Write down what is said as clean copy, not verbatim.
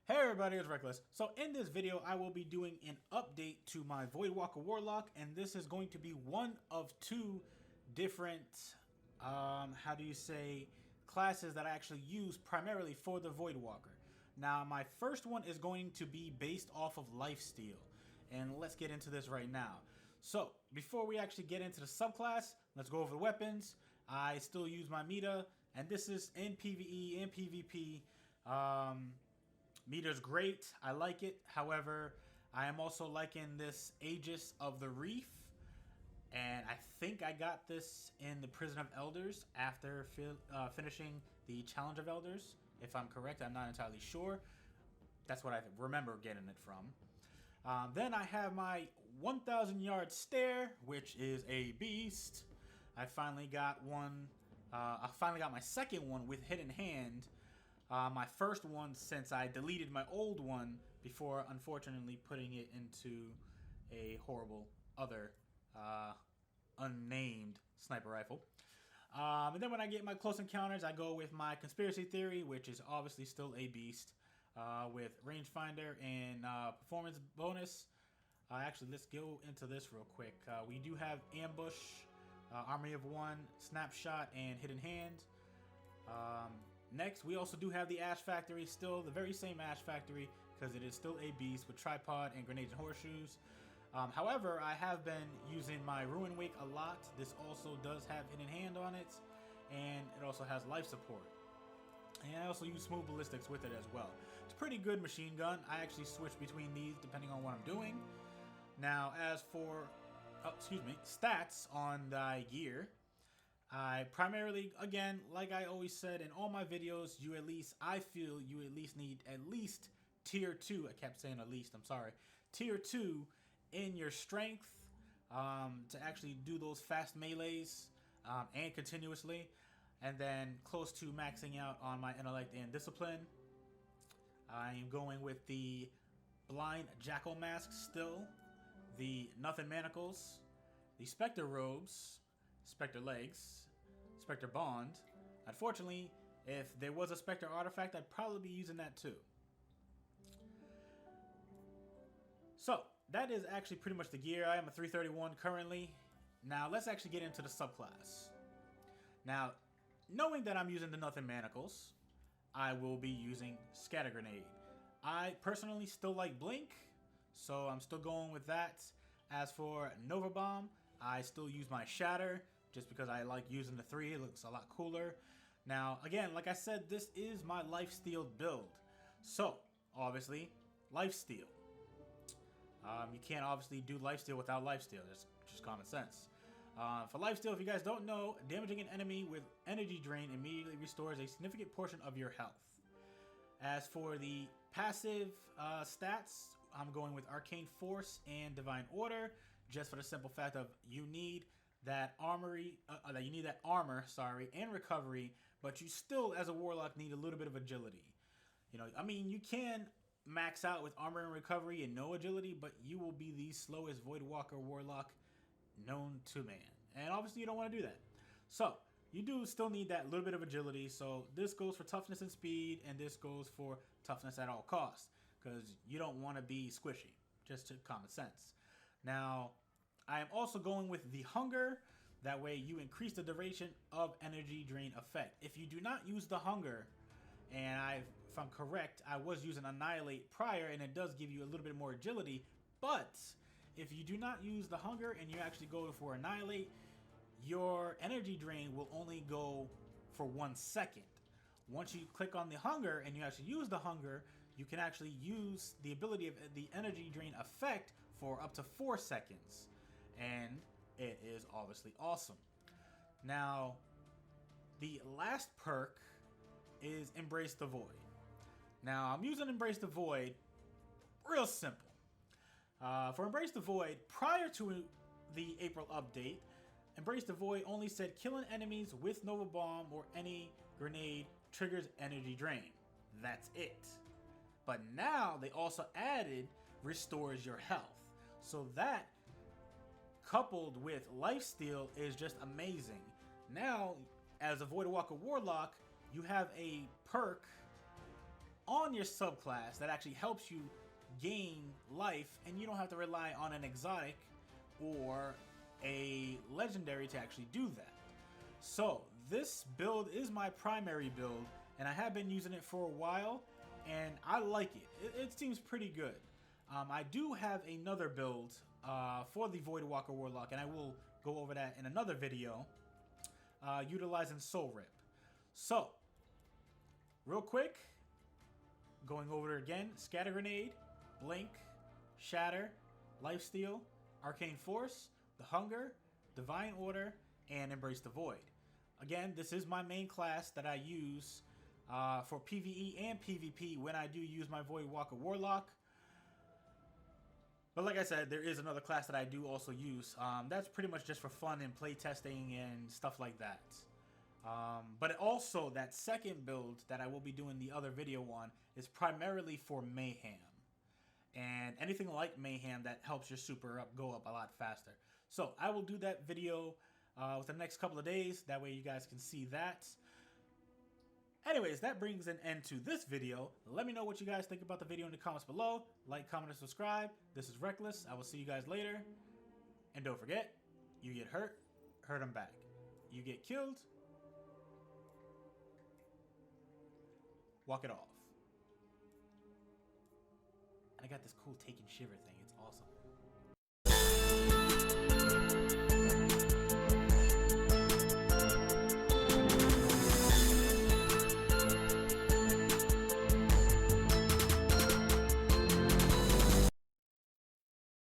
Hey everybody, it's Reckless. So in this video, I will be doing an update to my Voidwalker Warlock, and this is going to be one of two different, classes that I actually use primarily for the Voidwalker. Now, my first one is going to be based off of lifesteal, and let's get into this right now. So, before we actually get into the subclass, let's go over the weapons. I still use my Meta, and this is in PvE and PvP. Meta's great. I like it. However, I am also liking this Aegis of the Reef. And I think I got this in the Prison of Elders after finishing the Challenge of Elders. If I'm correct, I'm not entirely sure. That's what I remember getting it from. Then I have my 1,000 yard stare, which is a beast. I finally got one. I finally got my second one with Hidden Hand. My first one since I deleted my old one before unfortunately putting it into a horrible other unnamed sniper rifle. And then when I get my close encounters, I go with my conspiracy theory, which is obviously still a beast, with rangefinder and performance bonus. Actually, let's go into this real quick. We do have ambush, army of one, snapshot, and hidden hand. Next, we also do have the Ash Factory, still the very same Ash Factory, because it is still a beast with tripod and grenades and horseshoes. However, I have been using my Ruin Wake a lot. This also does have Hidden Hand on it, and it also has life support. And I also use Smooth Ballistics with it as well. It's a pretty good machine gun. I actually switch between these depending on what I'm doing. Now, as for, stats on the gear, I primarily, again, like I always said in all my videos, I feel you at least need at least tier 2, I kept saying at least, I'm sorry, tier 2 in your strength to actually do those fast melees and continuously, and then close to maxing out on my intellect and discipline. I am going with the blind jackal mask still, the nothing manacles, the specter robes, Spectre legs, Spectre bond. Unfortunately, if there was a Spectre artifact, I'd probably be using that too. So, that is actually pretty much the gear. I am a 331 currently. Now, let's actually get into the subclass. Now, knowing that I'm using the nothing manacles, I will be using Scatter Grenade. I personally still like Blink, so I'm still going with that. As for Nova Bomb, I still use my Shatter, just because I like using the 3, it looks a lot cooler. Now, again, like I said, this is my lifesteal build. So, obviously, lifesteal. You can't obviously do lifesteal without lifesteal, that's just common sense. For lifesteal, if you guys don't know, damaging an enemy with energy drain immediately restores a significant portion of your health. As for the passive stats, I'm going with Arcane Force and Divine Order, just for the simple fact of you need that armor, and recovery, but you still, as a warlock, need a little bit of agility. You know, I mean, you can max out with armor and recovery and no agility, but you will be the slowest Voidwalker Warlock known to man. And obviously, you don't want to do that. So, you do still need that little bit of agility. So, this goes for toughness and speed, and this goes for toughness at all costs, because you don't want to be squishy, just to common sense. Now, I am also going with the Hunger. That way you increase the duration of energy drain effect. If you do not use the Hunger, and if I'm correct, I was using Annihilate prior, and it does give you a little bit more agility, but if you do not use the Hunger and you actually go for Annihilate, your energy drain will only go for 1 second. Once you click on the Hunger and you actually use the Hunger, you can actually use the ability of the energy drain effect for up to 4 seconds. And it is obviously awesome. Now, the last perk is Embrace the Void. Now, I'm using Embrace the Void real simple. For Embrace the Void, prior to the April update, Embrace the Void only said killing enemies with Nova Bomb or any grenade triggers energy drain. That's it. But now they also added restores your health. So that, coupled with lifesteal, is just amazing. Now, as a Voidwalker Warlock, you have a perk on your subclass that actually helps you gain life, and you don't have to rely on an exotic or a legendary to actually do that. So this build is my primary build, and I have been using it for a while, and I like it. It seems pretty good. I do have another build for the Voidwalker Warlock, and I will go over that in another video, utilizing Soul Rip. So, real quick, going over it again: Scatter Grenade, Blink, Shatter, Lifesteal, Arcane Force, The Hunger, Divine Order, and Embrace the Void. Again, this is my main class that I use for PvE and PvP when I do use my Voidwalker Warlock. But like I said, there is another class that I do also use. That's pretty much just for fun and playtesting and stuff like that. But also, that second build that I will be doing the other video on is primarily for Mayhem. And anything like Mayhem that helps your super go up a lot faster. So I will do that video within the next couple of days. That way you guys can see that. Anyways, that brings an end to this video. Let me know what you guys think about the video in the comments below. Like, comment, and subscribe. This is Reckless. I will see you guys later. And don't forget, you get hurt, hurt them back. You get killed, walk it off. And I got this cool Taken Shiver thing. It's awesome.